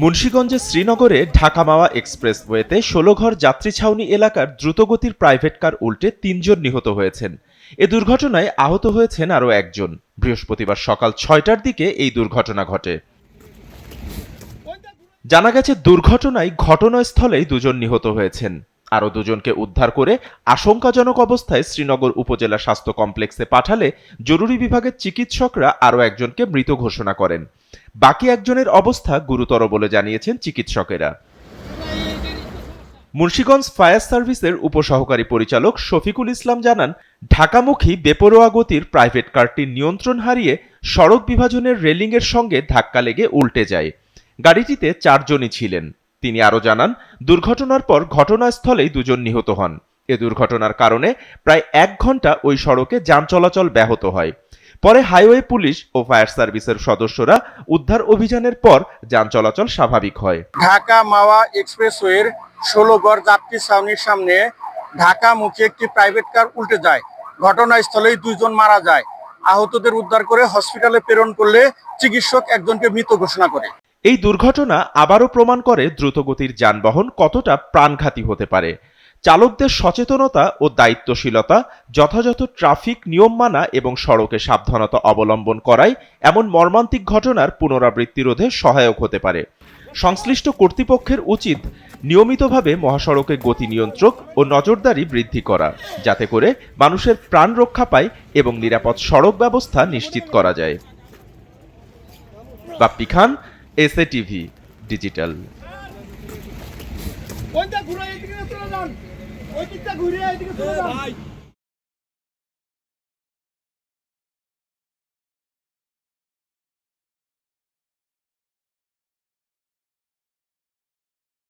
মুন্সিগঞ্জের শ্রীনগরে ঢাকা মাওয়া এক্সপ্রেসওয়েতে ১৬ ঘর যাত্রী ছাউনি এলাকার দ্রুতগতির প্রাইভেট কার উল্টে ৩ জন নিহত হয়েছেন। এ দুর্ঘটনায় আহত হয়েছেন আরও একজন। বৃহস্পতিবার সকাল ৬টার দিকে এই দুর্ঘটনা ঘটে। জানা গেছে, দুর্ঘটনায় ঘটনাস্থলেই দুজন নিহত হয়েছেন। আরও দুজনকে উদ্ধার করে আশঙ্কাজনক অবস্থায় শ্রীনগর উপজেলা স্বাস্থ্য কমপ্লেক্সে পাঠালে জরুরি বিভাগের চিকিৎসকরা আরও একজনকে মৃত ঘোষণা করেন। বাকি একজনের অবস্থা গুরুতর বলে জানিয়েছেন চিকিৎসকেরা। মুন্সিগঞ্জ ফায়ার সার্ভিসের উপসহকারী পরিচালক শফিকুল ইসলাম জানান, ঢাকামুখী বেপরোয়া গতির প্রাইভেট কারটি নিয়ন্ত্রণ হারিয়ে সড়ক বিভাজনের রেলিংয়ের সঙ্গে ধাক্কা লেগে উল্টে যায়। গাড়িটিতে ৪ জনই ছিলেন। তিনি আরও জানান, দুর্ঘটনার পর ঘটনাস্থলেই দুজন নিহত হন। এ দুর্ঘটনার কারণে প্রায় ১ ঘন্টা ওই সড়কে যান চলাচল ব্যাহত হয়। পরে হাইওয়ে পুলিশ ও ফায়ার সার্ভিসের সদস্যরা উদ্ধার অভিযানের পর যান চলাচল স্বাভাবিক হয়। ঢাকা মাওয়া এক্সপ্রেসওয়ের ১৬ ঘর যাত্রী ছাউনির সামনে ঢাকামুখী একটি প্রাইভেট কার উল্টে যায়। ঘটনাস্থলেই ২ জন মারা যায়। আহতদের উদ্ধার করে হসপিটালে প্রেরণ করলে চিকিৎসক একজনকে মৃত ঘোষণা করে। এই দুর্ঘটনা আবারও প্রমাণ করে দ্রুতগতির যানবাহন কতটা প্রাণঘাতী হতে পারে। চালকদের সচেতনতা ও দায়িত্বশীলতা, যথাযথ ট্রাফিক নিয়ম মানা এবং সড়কে সাবধানতা অবলম্বন করাই এমন মর্মান্তিক ঘটনার পুনরাবৃত্তি রোধে সহায়ক হতে পারে। সংশ্লিষ্ট কর্তৃপক্ষের উচিত নিয়মিতভাবে মহাসড়কে গতি নিয়ন্ত্রক ও নজরদারি বৃদ্ধি করা, যাতে করে মানুষের প্রাণ রক্ষা পায় এবং নিরাপদ সড়ক ব্যবস্থা নিশ্চিত করা যায়। বাপ্পি খান, এসএটিভি ডিজিটাল। ওইটা ঘুরে এইদিকে চলে যান, ওই দিকটা ঘুরে এইদিকে চলে যান।